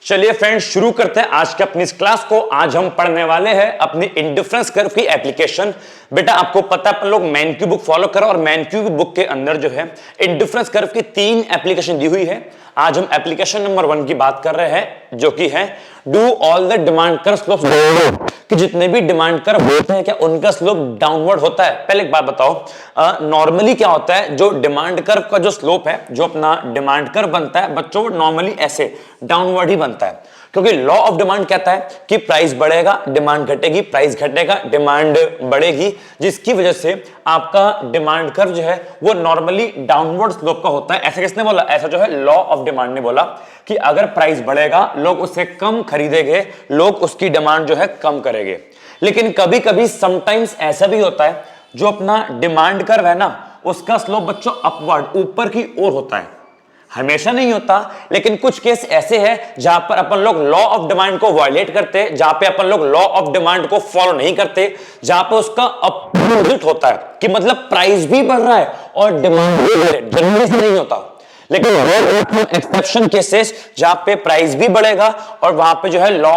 चलिए फ्रेंड्स शुरू करते हैं आज के अपनी इस क्लास को। आज हम पढ़ने वाले हैं अपनी इंडिफरेंस कर्व की एप्लीकेशन। बेटा आपको पता है अपन लोग मैनक्यू बुक फॉलो करो और मैनक्यू बुक के अंदर जो है इंडिफरेंस कर्व की 3 एप्लीकेशन दी हुई है। आज हम एप्लीकेशन नंबर 1 की बात कर रहे हैं जो कि है do all the demand curve slopes downward, कि जितने भी डिमांड कर्व होते हैं क्या उनका स्लोप डाउनवर्ड होता है। पहले एक बात बताओ, नॉर्मली क्या होता है, जो डिमांड कर्व का जो स्लोप है, जो अपना डिमांड कर्व बनता है बच्चों, नॉर्मली ऐसे डाउनवर्ड ही बनता है, क्योंकि लॉ ऑफ डिमांड कहता है कि प्राइस बढ़ेगा डिमांड घटेगी, प्राइस घटेगा डिमांड बढ़ेगी, जिसकी वजह से आपका डिमांड कर्व जो है वो नॉर्मली डाउनवर्ड स्लोप का होता है। ऐसा किसने बोला? ऐसा जो है लॉ ऑफ डिमांड ने बोला कि अगर प्राइस बढ़ेगा लोग उससे कम खरीदेंगे, लोग उसकी डिमांड जो है कम करेंगे। लेकिन कभी कभी समटाइम्स ऐसा भी होता है जो अपना डिमांड कर्व है ना उसका स्लोप बच्चों अपवर्ड ऊपर की ओर होता है। हमेशा नहीं होता, लेकिन कुछ केस ऐसे हैं जहां पर अपन लोग लॉ ऑफ डिमांड को वायलेट करते हैं, जहां पे अपन लोग लॉ ऑफ डिमांड को फॉलो नहीं करते, जहां पे उसका अपोजिट होता है कि मतलब प्राइस भी बढ़ रहा है और डिमांड भी बढ़ रही है। जनरली से नहीं होता, लेकिन एक्सेप्शन केसेस जहां पे प्राइस भी बढ़ेगा और वहां पे जो है लॉ,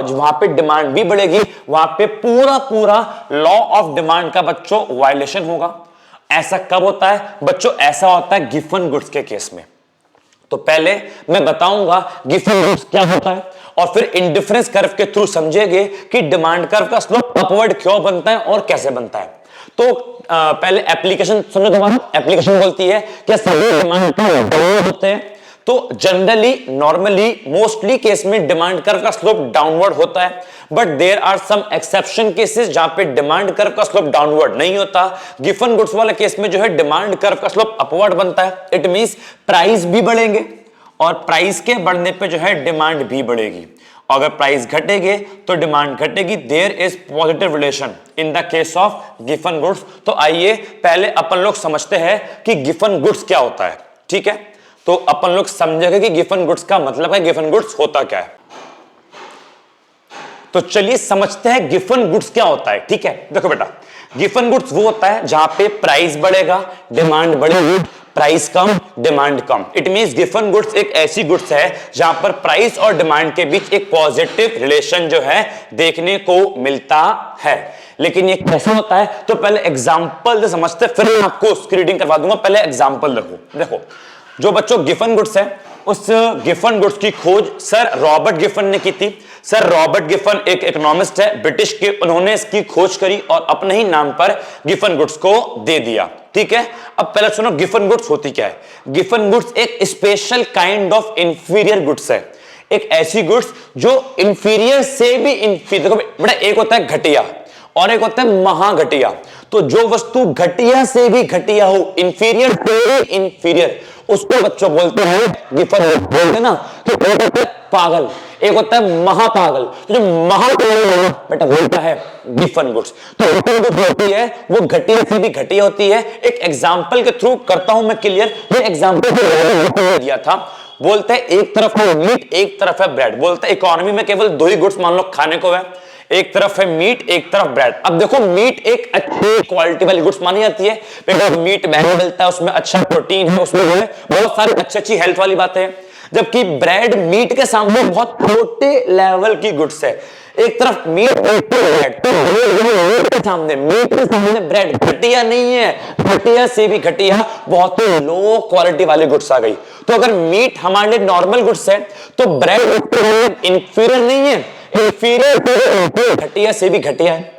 वहां पे डिमांड भी बढ़ेगी, वहां पे पूरा लॉ ऑफ डिमांड का बच्चों वायलेशन होगा। ऐसा कब होता है बच्चों? ऐसा होता है गिवन गुड्स के केस में। तो पहले मैं बताऊंगा गिवन गुड्स क्या होता है और फिर इंडिफरेंस कर्व के थ्रू समझेंगे कि डिमांड कर्व का स्लोप अपवर्ड क्यों बनता है और कैसे बनता है। तो पहले एप्लीकेशन सुनो दोबारा। एप्लीकेशन बोलती है कि सभी डिमांड कर्व डाउनवर्ड होते हैं, तो जनरली नॉर्मली मोस्टली केस में डिमांड कर्व का स्लोप डाउनवर्ड होता है, but there are some exception cases जहां पे डिमांड कर्व का स्लोप डाउनवर्ड नहीं होता। गिवन गुड्स वाले केस में जो है डिमांड कर्व का स्लोप अपवर्ड बनता है। इट मींस प्राइस भी बढ़ेंगे और प्राइस के बढ़ने पे जो है डिमांड भी बढ़ेगी। अगर प्राइस घटेगी तो डिमांड घटेगी। There is positive relation in the case of गिवन गुड्स। तो आइए पहले अपन लोग समझते हैं कि गिवन गुड्स क्या होता है। ठीक है, तो अपन लोग समझेंगे कि गिवन गुड्स का मतलब है गिवन गुड्स होता क्या है। तो चलिए समझते हैं गिवन गुड्स क्या होता है। ठीक है, देखो बेटा, गिवन गुड्स वो होता है जहां पे प्राइस बढ़ेगा डिमांड बढ़ेगी, price come demand come. It means given goods एक ऐसी गुड्स है जहां पर प्राइस और डिमांड के बीच एक पॉजिटिव रिलेशन जो है देखने को मिलता है। लेकिन ये कैसे होता है तो पहले एग्जांपल से समझते, फिर मैं आपको उसकी रीडिंग करवा दूंगा। पहले एग्जांपल देखो जो बच्चों गिवन गुड्स है उस गिवन गुड्स की खोज सर रॉबर्ट गिफन ने की थी। सर रॉबर्ट गिफन एक इकोनॉमिस्ट है ब्रिटिश के, उन्होंने इसकी खोज करी और अपने ही नाम पर गिवन गुड्स को दे दिया। ठीक है, अब पहले सुनो गिवन गुड्स होती क्या है। गिवन गुड्स एक special kind of inferior goods है, एक ऐसी गुड्स जो इंफीरियर से भी इंफीरियर। देखो बेटा, एक होता है घटिया और एक होता है महाघटिया। तो जो वस्तु घटिया से भी घटिया हो, इंफीरियर से भी इंफीरियर, उसको बच्चों बोलते हैं गिवन गुड्स। बोलते ना कि एक होता है पागल, एक होता है महापागल। तो जो महापागल बेटा बोलता है गिवन गुड्स। तो गिवन गुड्स होती है वो घटिया से भी घटिया होती है। एक एग्जांपल के थ्रू करता हूं मैं क्लियर। ये एग्जांपल दिया था, बोलते हैं एक तरफ है मीट एक तरफ है ब्रेड। बोलते हैं इकोनॉमी में केवल 2 ही गुड्स मान लो खाने को है, एक तरफ है मीट एक तरफ ब्रेड। अब देखो मीट एक अच्छी क्वालिटी वाली गुड्स मानी जाती है, मीट महंगा मिलता है, उसमें अच्छा प्रोटीन है, उसमें है बहुत सारी अच्छी हेल्थ वाली बातें हैं। जबकि ब्रेड मीट के सामने बहुत छोटे लेवल की गुड्स है। एक तरफ मीट एक तरफ ब्रेड, के सामने मीट के सामने ब्रेड घटिया नहीं है, घटिया से भी घटिया बहुत लो क्वालिटी वाली गुड्स आ गई। तो अगर मीट हमारे लिए नॉर्मल गुड्स है तो ब्रेड इंफीरियर नहीं है, इंफीरियर घटिया से भी घटिया है।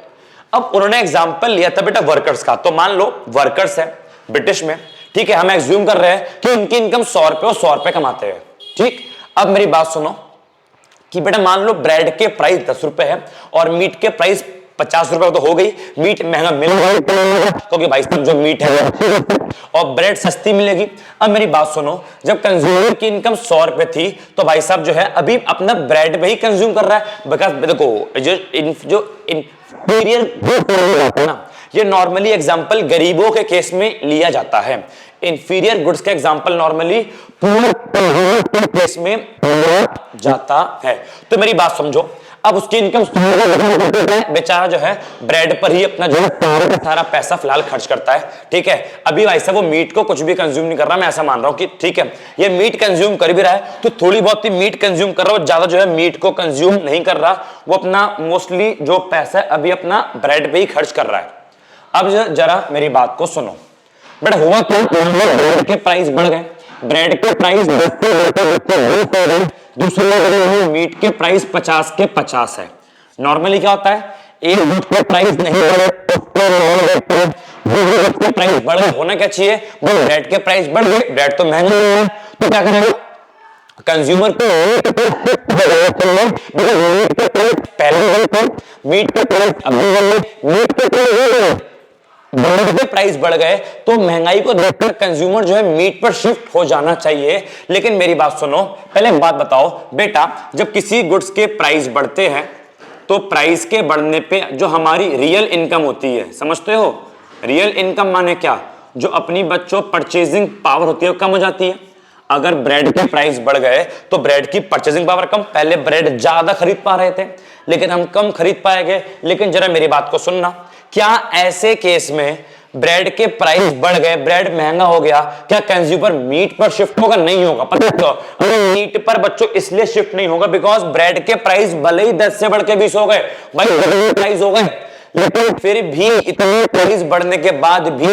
अब उन्होंने एग्जांपल लिया था बेटा वर्कर्स का। तो मान लो वर्कर्स है ब्रिटिश में, ठीक है, हम एज्यूम कर रहे हैं कि उनकी इनकम 100 रुपए और 100 रुपए कमाते हैं। ठीक, अब मेरी बात सुनो कि बेटा मान लो ब्रेड के प्राइस 10 रुपए है और मीट के प्राइस 50 रुपए तो हो गई। मीट महंगा मिलेगा क्योंकि भाई साहब जो मीट है और ब्रेड सस्ती मिलेगी। अब मेरी बात सुनो, जब कंज्यूमर की इनकम 100 रुपए थी तो भाई साहब जो है अभी अपना ब्रेड में ही कंज्यूम कर रहा है। बिकॉज देखो जो इंफीरियर ना, ये नॉर्मली एग्जांपल गरीबों के केस में लिया जाता है। इंफीरियर गुड्स का एग्जांपल नॉर्मली पुअर के केस में लिया जाता है। तो मेरी बात समझो, अब उसकी इनकम बेचारा जो है ब्रेड पर ही अपना जो है सारा पैसा फिलहाल खर्च करता है, ठीक है। अभी भाई साहब वो मीट को कुछ भी कंज्यूम नहीं कर रहा, मैं ऐसा मान रहा हूं कि ठीक है ये मीट कंज्यूम कर भी रहा है तो थोड़ी बहुत ही मीट कंज्यूम कर रहा है, ज्यादा जो है मीट को कंज्यूम नहीं कर रहा, वो अपना मोस्टली जो पैसा है अभी अपना ब्रेड पे ही खर्च कर रहा है। अब जरा मेरी बात को सुनो बेटा, हुआ क्या, ब्रेड के प्राइस बढ़ गए, ब्रेड के प्राइस 10 से दूसरे मीट के प्राइस 50 के 50 है। नॉर्मली क्या होता है, एक गुड्स के प्राइस नहीं बढ़े के प्राइस बढ़ गए, होना क्या चाहिए, ब्रेड के प्राइस बढ़ गए, ब्रेड तो महंगा है तो क्या करेगा कंज्यूमर को पहले मीट के प्राइस बढ़ गए तो महंगाई को देखकर कंज्यूमर जो है मीट पर शिफ्ट हो जाना चाहिए। लेकिन मेरी बात सुनो, पहले एक बात बताओ बेटा, जब किसी गुड्स के प्राइस बढ़ते हैं तो प्राइस के बढ़ने पे जो हमारी रियल इनकम होती है, समझते हो, रियल इनकम माने क्या, जो अपनी बच्चों परचेजिंग पावर होती है वो कम हो जाती है। अगर ब्रेड के प्राइस बढ़ गए तो ब्रेड की परचेजिंग पावर कम, पहले ब्रेड ज्यादा खरीद पा रहे थे लेकिन हम कम खरीद पाएंगे। लेकिन जरा मेरी बात को सुनना, क्या ऐसे केस में ब्रेड के प्राइस बढ़ गए, ब्रेड महंगा हो गया, क्या कंज्यूमर मीट पर शिफ्ट होगा, नहीं होगा। पता है मीट पर बच्चों इसलिए शिफ्ट नहीं होगा बिकॉज ब्रेड के प्राइस भले ही 10 से बढ़ के 20 हो गए, भाई प्राइस हो गए, लेकिन फिर भी इतने प्राइस बढ़ने के बाद भी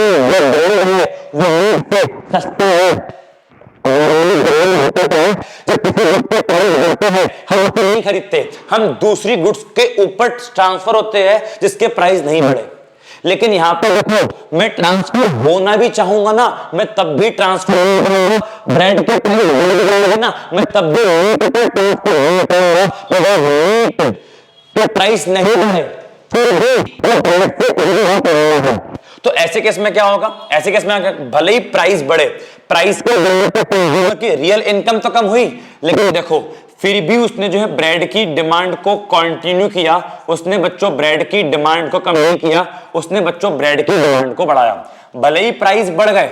सस्ते हैं, हम उसे नहीं खरीदते, हम दूसरी गुड्स के ऊपर ट्रांसफर होते हैं जिसके प्राइस नहीं बढ़े। लेकिन यहां पे देखो, मैं ट्रांसफर होना भी चाहूंगा ना, मैं तब भी ट्रांसफर नहीं करूंगा, ब्रेड के प्राइस ना मैं तब भी प्राइस नहीं बढ़े, तो ऐसे केस में क्या होगा, ऐसे केस में भले ही प्राइस बढ़े, प्राइस के रियल इनकम तो कम हुई, लेकिन देखो फिर भी उसने जो है ब्रेड की डिमांड को कंटिन्यू किया, उसने बच्चों ब्रेड की डिमांड को कम नहीं किया, उसने बच्चों ब्रेड की डिमांड को बढ़ाया। भले ही प्राइस बढ़ गए,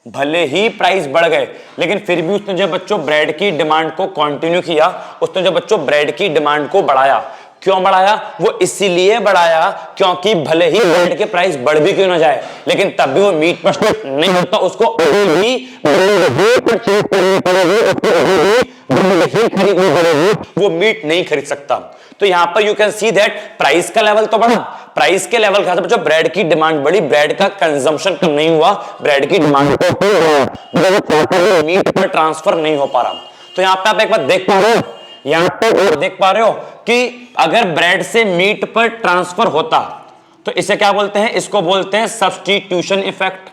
भले ही प्राइस बढ़ गए, लेकिन फिर भी उसने जो बच्चों ब्रेड की डिमांड को कंटिन्यू किया, उसने जो बच्चों ब्रेड की डिमांड को बढ़ाया। क्यों बढ़ाया, वो इसीलिए बढ़ाया क्योंकि भले ही ब्रेड के प्राइस बढ़ भी क्यों ना जाए, लेकिन तब भी वो मीट पर शिफ्ट नहीं होता, उसको भी परचेज करनी पड़ेगी, उसको खरीदनी पड़ेगी, वो मीट नहीं खरीद सकता। तो यहां पर you can see that price का लेवल तो बढ़ा, प्राइस के लेवल का जो ब्रेड की डिमांड बढ़ी, ब्रेड का कंजम्पशन कम नहीं हुआ, ब्रेड की डिमांड मीट पर ट्रांसफर नहीं हो पा रहा। तो यहां पे आप एक बात देख पा रहे हो, यहां पे देख पा रहे हो कि अगर ब्रेड से मीट पर ट्रांसफर होता तो इसे क्या बोलते हैं, इसको बोलते हैं सब्स्टिट्यूशन इफेक्ट।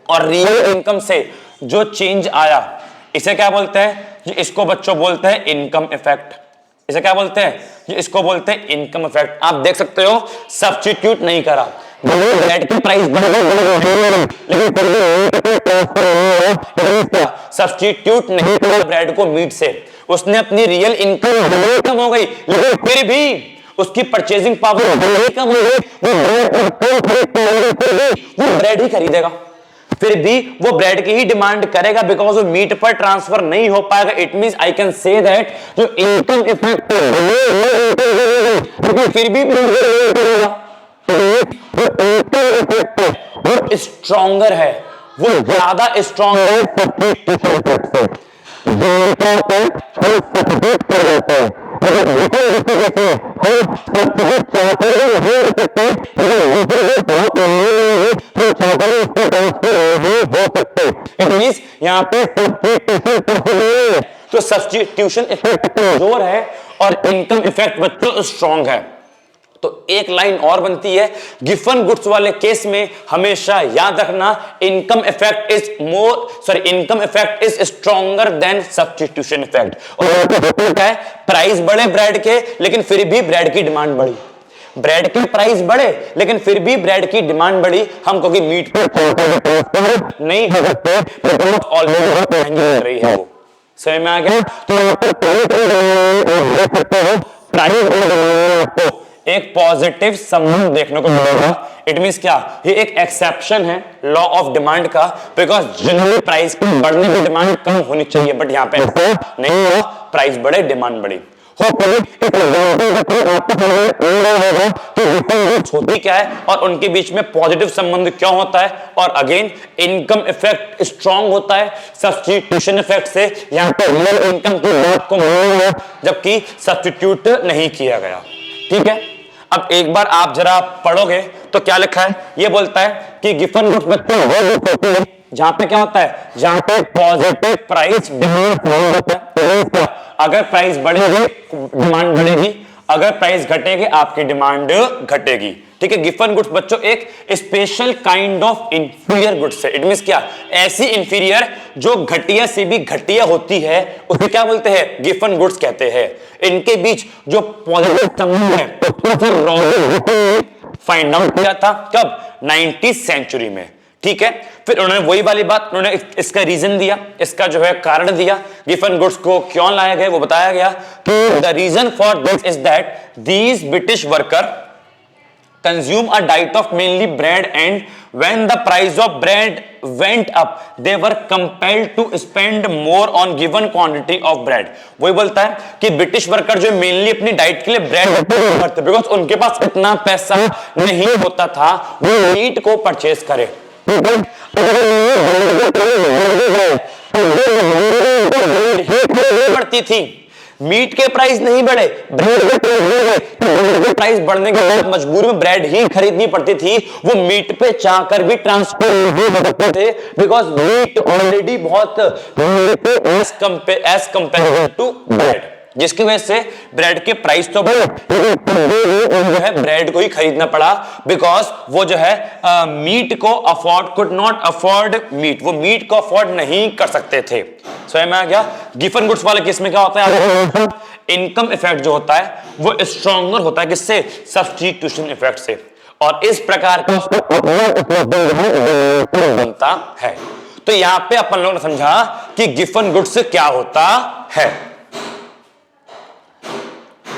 और रियल इनकम से जो चेंज आया इसे क्या बोलते हैं, इसको बच्चों बोलते हैं इनकम इफेक्ट। इसे क्या बोलते हैं, इसको बोलते हैं इनकम इफेक्ट। आप देख सकते हो सब्स्टिट्यूट नहीं करा, ब्रेड की प्राइस बढ़ गई लेकिन सब्स्टिट्यूट नहीं किया ब्रेड को मीट से, उसने अपनी रियल इनकम कम हो गई लेकिन फिर भी उसकी परचेजिंग पावर कम हो गई, वो ब्रेड ही खरीदेगा, फिर भी वो ब्रेड की ही डिमांड करेगा बिकॉज वो मीट पर ट्रांसफर नहीं हो पाएगा। It means I can say that जो इनकम इफेक्ट फिर भी वो स्ट्रॉन्गर है, वो ज्यादा स्ट्रॉन्ग यहां पे तो सब्स्टिट्यूशन इफेक्ट जोर है और इनकम इफेक्ट बच्चों स्ट्रॉन्ग है। तो एक लाइन और बनती है, गिवन गुड्स वाले केस में हमेशा याद रखना income effect is stronger than substitution effect. और क्या है, प्राइस बढ़े ब्रेड के लेकिन फिर भी ब्रेड की डिमांड बढ़ी, ब्रेड के प्राइस बढ़े लेकिन फिर भी ब्रेड की डिमांड बढ़ी, हम क्योंकि मीट नहीं हो सकते ऑलरेडी महंगी हो रही है, वो समझ में आ गया। तो एक पॉजिटिव संबंध देखने को मिलेगा। इट मींस क्या, ये एक एक्सेप्शन है लॉ ऑफ डिमांड का, बिकॉज जनरली प्राइस की बढ़ने की डिमांड कम होनी चाहिए, बट यहां पे नहीं हुआ, प्राइस बढ़े डिमांड बढ़ी। होती क्या है और उनके बीच में पॉजिटिव संबंध क्यों होता है, और अगेन इनकम इफेक्ट स्ट्रांग होता है सब्स्टिट्यूशन इफेक्ट से। यहां पर रियल इनकम की बात को जबकि सब्स्टिट्यूट नहीं किया गया। ठीक है, अब एक बार आप जरा पढ़ोगे तो क्या लिखा है, ये बोलता है कि गिवन गुड्स बच्चों वो जहां पे क्या होता है, जहां पे पॉजिटिव प्राइस डिमांड होता है। अगर प्राइस बढ़ेगी डिमांड बढ़ेगी, अगर प्राइस घटेगी आपकी डिमांड घटेगी। ठीक है, गिवन गुड्स बच्चों एक special kind of inferior goods है। इट मींस क्या, ऐसी इंफीरियर जो घटिया से भी घटिया होती है उसे क्या बोलते हैं, गिवन गुड्स कहते हैं। इनके बीच जो पॉजिटिव संबंध है उसको फाइंड आउट किया था कब, 19वीं सेंचुरी में। ठीक है, फिर उन्होंने वही वाली बात, उन्होंने इसका रीजन दिया, इसका जो है कारण दिया, गिवन गुड्स को क्यों लाया गया वो बताया गया कि the reason for this is that these British worker consume a diet of mainly bread, and when the price of bread went up they were compelled to spend more on given quantity of bread। वही बोलता है कि British worker जो mainly अपनी diet के लिए bread करते, because उनके पास इतना पैसा नहीं होता था वो मीट को परचेज करे। बढ़ती थी, मीट के प्राइस नहीं बढ़े, ब्रेड के प्राइस बढ़ने के बाद मजबूरी में ब्रेड ही खरीदनी पड़ती थी। वो मीट पे चाहकर भी ट्रांसफर नहीं हो सकते थे, बिकॉज मीट ऑलरेडी बहुत एज कंपेयर टू ब्रेड, जिसकी वजह से ब्रेड के प्राइस तो बढ़े, जो है ब्रेड को ही खरीदना पड़ा, बिकॉज वो जो है मीट को कुड नॉट अफोर्ड मीट, वो मीट को अफोर्ड नहीं कर सकते थे। समझ में आ गया। गिवन गुड्स वाले केस में क्या होता है, इनकम इफेक्ट जो होता है वो स्ट्रॉन्गर होता है किससे, सब्स्टिट्यूशन इफेक्ट से, और इस प्रकार का बनता है। तो यहां पे अपन लोगों ने समझा कि गिवन गुड्स क्या होता है।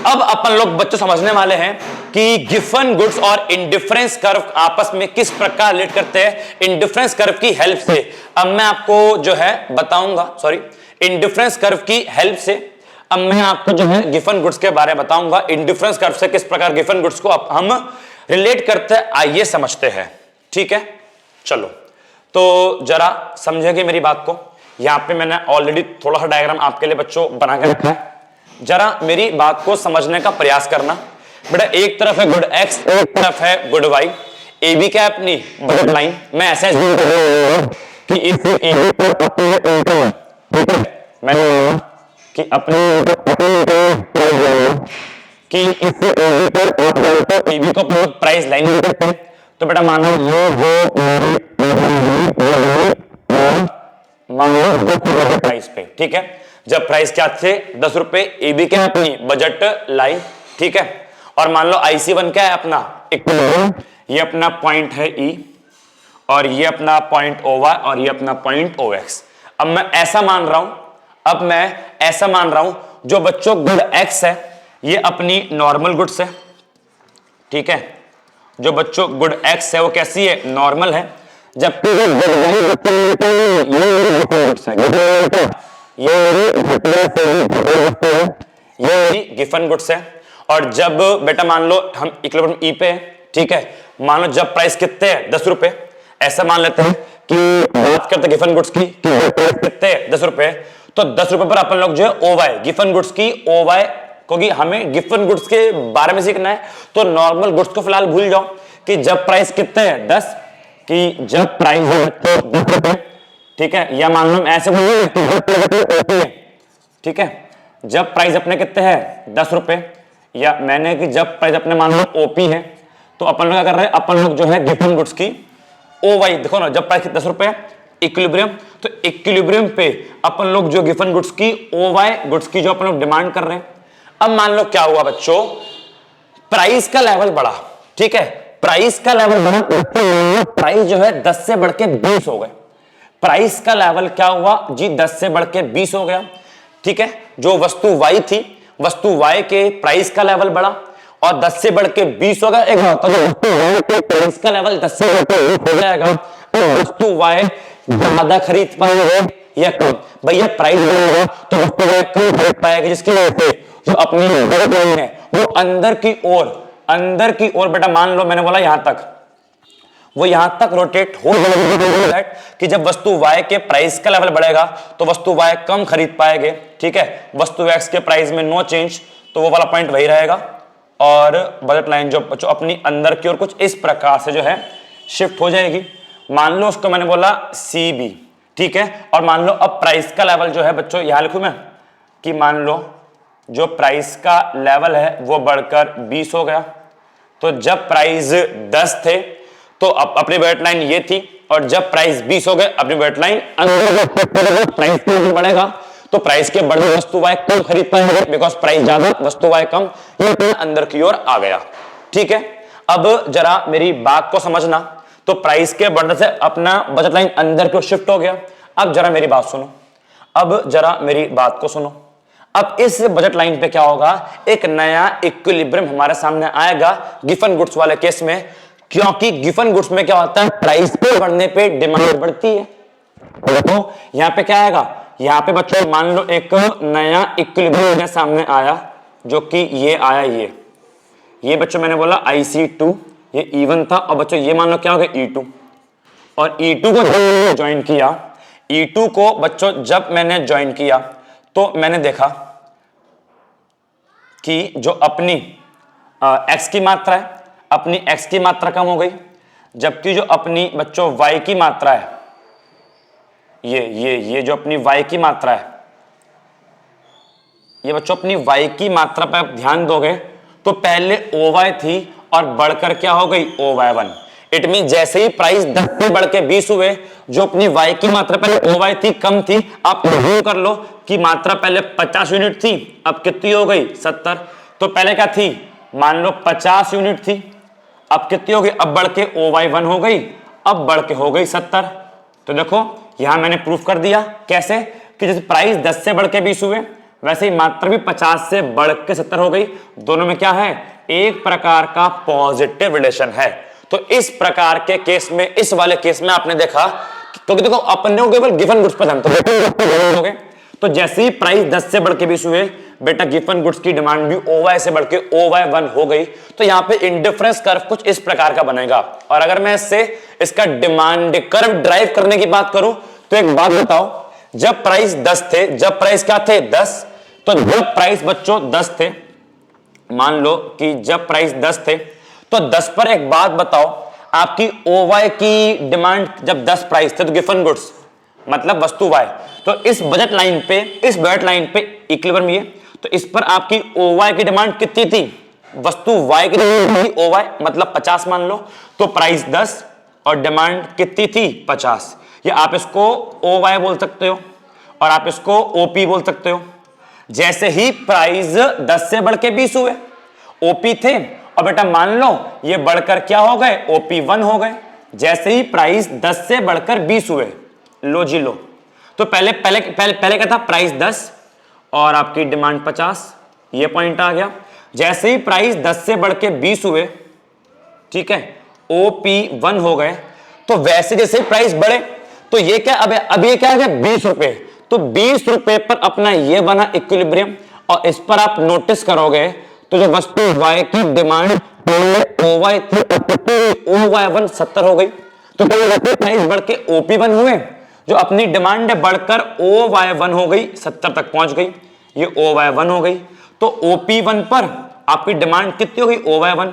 अब अपन लोग बच्चों समझने वाले हैं कि गिवन गुड्स और इंडिफरेंस कर्व आपस में किस प्रकार रिलेट करते हैं इंडिफरेंस कर्व की हेल्प से। अब मैं आपको जो है बताऊंगा, इंडिफरेंस कर्व की हेल्प से अब मैं आपको जो है गिवन गुड्स के बारे में बताऊंगा, इंडिफरेंस कर्व से किस प्रकार गिवन गुड्स को हम रिलेट करते हैं, आइए समझते हैं। ठीक है, चलो तो जरा समझेंगे मेरी बात को। यहां पे मैंने ऑलरेडी थोड़ा सा डायग्राम आपके लिए बच्चों बना के रखा है, जरा मेरी बात को समझने का प्रयास करना। बेटा एक तरफ है गुड एक्स, एक तरफ है गुड वाई, ए बी क्या अपनी बजट लाइन। मैं ऐसे कि इस मैं कि अपने कि इस ए बी को प्राइस लाइन करते हैं। तो बेटा मानो वो प्राइस पे, ठीक है, जब प्राइस क्या थे 10 रुपए, ए बी क्या अपनी बजट लाइन, ठीक है, और मान लो IC1 क्या है अपना इक्विलिब्रियम, ये अपना पॉइंट है E और ये अपना पॉइंट OY और ये अपना पॉइंट OX। अब मैं ऐसा मान रहा हूं जो बच्चों गुड X है ये अपनी नॉर्मल गुड्स है, ठीक है, जो बच्चों गुड X है वो कैसी है, नॉर्मल है, जबकि ये गिवन गुड्स है। और जब बेटा मान लो हम इक्विलिब्रियम ई पे है, ठीक है, मान लो जब प्राइस कितने हैं 10 रुपए, ऐसा मान लेते हैं कि बात करते हैं गिवन गुड्स की कितने हैं 10 रुपए, तो 10 रुपए पर अपन लोग जो है OY गिवन गुड्स की OY, क्योंकि हमें गिवन गुड्स के बारे में सीखना है तो नॉर्मल गुड्स को फिलहाल भूल जाओ कि जब प्राइस कितने हैं 10, कि जब प्राइस है तो 10 रुपए, ठीक है, या मान लो ऐसे बोलिए, ठीक है, जब प्राइस अपने कितने हैं 10 रुपए, या मैंने कि जब प्राइस अपने मान लो OP है तो अपन लोग क्या कर रहे हैं, अपन लोग जो है गिवन गुड्स की OY देखो ना, जब प्राइस 10 रुपए इक्विलिब्रियम, तो इक्विलिब्रियम पे अपन लोग जो गिवन गुड्स की OY गुड्स की जो अपन लोग डिमांड कर रहे हैं। अब मान लो क्या हुआ बच्चों, प्राइस का लेवल बढ़ा, ठीक है, प्राइस का लेवल बढ़ा, प्राइस जो है 10 से बढ़ के 20 हो गए, प्राइस का लेवल क्या हुआ जी 10 से बढ़ के 20 हो गया, ठीक है, जो वस्तु Y थी, वस्तु Y के प्राइस का लेवल बढ़ा और 10 से बढ़ के 20 हो गया, एक वस्तु प्राइस का लेवल 10 से बढ़ के 20 हो जाएगा, वस्तु Y ज्यादा खरीद पाएंगे या कम, भैया प्राइस बढ़ेगा तो वस्तु Y कम खरीद पाएगी, जिसकी वजह से जो अपनी बजट लाइन है वो अंदर की ओर बेटा मान लो मैंने बोला यहां तक, वो यहां तक रोटेट हो जाएगा कि जब वस्तु Y के प्राइस का लेवल बढ़ेगा तो वस्तु Y कम खरीद पाएंगे, ठीक है। वस्तु X के प्राइस में नो चेंज, तो वो वाला पॉइंट वही रहेगा। और बजट लाइन जो अपनी अंदर की ओर कुछ इस प्रकार से जो है शिफ्ट हो जाएगी। मान लो उसको मैंने बोला CB, ठीक है। और मान लो अब प्राइस का लेवल जो है बच्चों यहां लिखूं मैं कि मान लो जो प्राइस का लेवल है वो बढ़कर 20 हो गया। तो जब प्राइस 10 थे तो अपनी बजट लाइन ये थी, और जब प्राइस 20 हो गए अपनी बजट लाइन प्राइस बढ़ेगा तो प्राइस के बढ़ने वस्तु Y कम खरीद पाएंगे बिकॉज प्राइस ज्यादा वस्तु Y कम, ये अंदर की ओर आ गया, ठीक है। अब जरा मेरी बात को समझना, तो प्राइस के बढ़ने से अपना बजट लाइन अंदर की ओर शिफ्ट हो गया। अब जरा मेरी बात सुनो, अब इस बजट लाइन पे क्या होगा, एक नया इक्विलिब्रियम हमारे सामने आएगा गिफन गुड्स वाले केस में, क्योंकि गिफन गुड्स में क्या होता है, प्राइस पे बढ़ने पे डिमांड बढ़ती है। देखो यहां पे क्या आएगा, यहां पे बच्चों मान लो एक नया इक्विलिब्रियम मेरे सामने आया जो कि ये आया, ये बच्चों मैंने बोला IC2, ये E1 था। और बच्चों ये मान लो क्या हो गया E2, और E2 को ज्वाइन किया, E2 को बच्चों जब मैंने ज्वाइन किया तो मैंने देखा कि जो अपनी X की मात्रा है, अपनी X की मात्रा कम हो गई, जबकि जो अपनी बच्चों Y की मात्रा है, ये जो अपनी Y की मात्रा है, ये बच्चों अपनी Y की मात्रा पर आप ध्यान दोगे तो पहले OY थी और बढ़कर क्या हो गई OY1। इट मीन जैसे ही प्राइस 10 से बढ़ के 20 हुए, जो अपनी Y की मात्रा पहले OY थी कम थी, आप रिव्यू कर लो कि मात्रा पहले 50 यूनिट थी, अब कितनी हो गई 70। तो पहले क्या थी, मान लो 50 यूनिट थी, अब कितनी हो गई, अब बढ़ के OY1 हो गई, अब बढ़ के हो गई 70। तो देखो यहां मैंने प्रूफ कर दिया कैसे, कि जैसे प्राइस 10 से बढ़ के 20 हुए वैसे ही मात्रा भी 50 से बढ़ के 70 हो गई। दोनों में क्या है, एक प्रकार का पॉजिटिव रिलेशन है। तो इस प्रकार के केस में, इस वाले केस में आपने देखा, क्योंकि देखो अपने को केवल गिवन गुड्स पसंद, तो तो जैसे ही प्राइस 10 से बढ़ के 20 हुए बेटा गिवन गुड्स की डिमांड भी OY से बढ़ के OY1 हो गई। तो यहाँ पे इंडिफरेंस कर्व कुछ इस प्रकार का बनेगा। और अगर मैं इसका डिमांड कर्व ड्राइव करने की बात करूं तो एक बात बताओ, जब प्राइस 10 थे, जब प्राइस क्या थे 10, तो जब प्राइस बच्चों 10 थे, मान लो कि जब प्राइस 10 थे तो 10 पर एक बात बताओ, आपकी OY की डिमांड जब 10 प्राइस थे तो गिवन गुड्स मतलब वस्तु Y, तो इस बजट लाइन पे इक्विलिब्रियम ये, तो इस पर आपकी OY की डिमांड कितनी थी, वस्तु Y की डिमांड थी OY मतलब 50 मान लो, तो प्राइस 10 और डिमांड कितनी थी 50। या आप इसको OY बोल सकते हो और आप इसको OP बोल सकते हो। जैसे ही प्राइस 10 से बढ़ के 20 हुए, OP थे, और बेटा मान लो ये बढ़कर क्या हो गए, OP1 हो गए। जैसे ही प्राइस 10 से बढ़कर 20 हुए, लो जी लो, तो पहले क्या था, प्राइस 10 और आपकी डिमांड 50, ये पॉइंट आ गया। जैसे ही प्राइस 10 से बढ़ के 20 हुए, ठीक है, OP1 हो गए। तो वैसे जैसे प्राइस बढ़े तो ये क्या, अब ये क्या है 20 रुपए, तो 20 रुपए पर अपना ये बना इक्विलिब्रियम। और इस पर आप नोटिस करोगे तो जो वस्तु Y की डिमांड OY थी, OY1 70 हो गई। तो प्राइस बढ़ के OP1 हुए, जो अपनी डिमांड है बढ़कर OY1 हो गई, 70 तक पहुंच गई, ये OY1 हो गई। तो OP1 पर आपकी डिमांड कितनी हो गई OY1।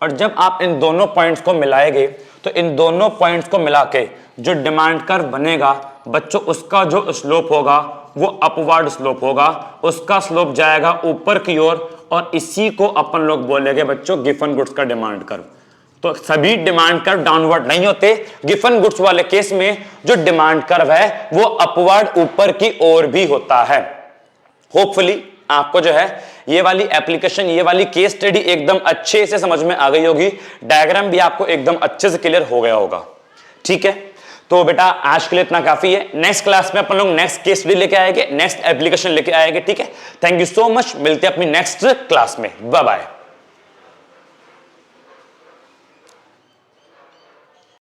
और जब आप इन दोनों पॉइंट्स को मिलाएंगे तो इन दोनों पॉइंट्स को मिला के जो डिमांड कर्व बनेगा बच्चों, उसका जो स्लोप होगा वो अपवर्ड स्लोप होगा, उसका स्लोप जाएगा ऊपर की ओर, और इसी को अपन लोग बोलेंगे बच्चों गिवन गुड्स का डिमांड कर्व। तो सभी डिमांड कर्व डाउनवर्ड नहीं होते, गिवन गुड्स वाले केस में जो डिमांड कर्व है वो अपवर्ड ऊपर की ओर भी होता है। होपफुली आपको जो है ये वाली एप्लीकेशन, ये वाली केस स्टडी एकदम अच्छे से समझ में आ गई होगी, डायग्राम भी आपको एकदम अच्छे से क्लियर हो गया होगा, ठीक है। तो बेटा आज के लिए इतना काफी है। नेक्स्ट क्लास में अपन लोग नेक्स्ट केस स्टडी लेके आएंगे, नेक्स्ट एप्लीकेशन लेके आएंगे, ठीक है। थैंक यू सो मच, मिलते हैं अपनी नेक्स्ट क्लास में, बाय बाय।